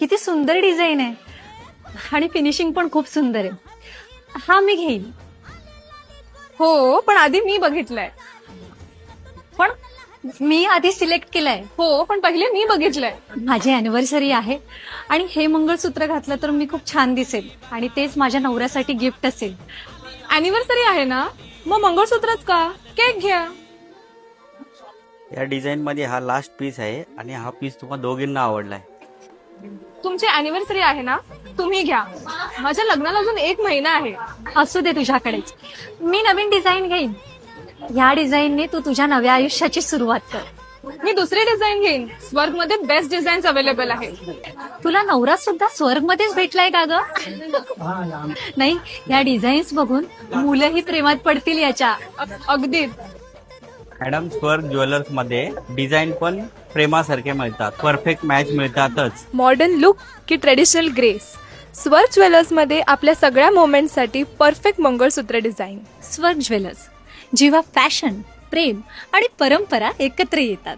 किती सुंदर डिझाईन आहे आणि फिनिशिंग पण खूप सुंदर आहे. हा मी घेईन. हो, पण आधी मी बघितलंय. पण मी आधी सिलेक्ट केलंय. हो, पण पहिले मी बघितलंय. माझी अॅनिव्हर्सरी आहे आणि हे मंगळसूत्र घातलं तर मी खूप छान दिसेल आणि तेच माझ्या नवऱ्यासाठी गिफ्ट असेल. अॅनिव्हर्सरी आहे ना, मग मंगळसूत्रच का, केक घ्या. या डिझाईन मध्ये हा लास्ट पीस आहे आणि हा पीस तुम्हा दोघींना आवडलाय. तुमची अॅनिव्हर्सरी आहे ना, तुम्ही घ्या. माझ्या लग्नाला अजून 1 महिना आहे. असू दे तुझ्याकडेच. मी नवीन डिझाईन घेईन. ह्या डिझाईनने तू तुझ्या नव्या आयुष्याची सुरुवात कर. मी दुसरी डिझाईन घेईन. स्वर्ग मध्ये बेस्ट डिझाईन्स अवेलेबल आहेत. तुला नवरा सुद्धा स्वर्ग मध्येच भेटलाय का ग? नाही, या डिझाईन्स बघून मुलंही प्रेमात पडतील याच्या. अगदीच. मॅडम, स्वर्ग ज्वेलर्स मध्ये डिझाईन पण प्रेमासारखे मिळतात, परफेक्ट मॅच मिळतातच. मॉडर्न लुक की ट्रेडिशनल ग्रेस, स्वर्ग ज्वेलर्समध्ये आपल्या सगळ्या मोमेंटसाठी परफेक्ट मंगळसूत्र डिझाईन. स्वर्ग ज्वेलर्स, जेव्हा फॅशन, प्रेम आणि परंपरा एकत्र येतात.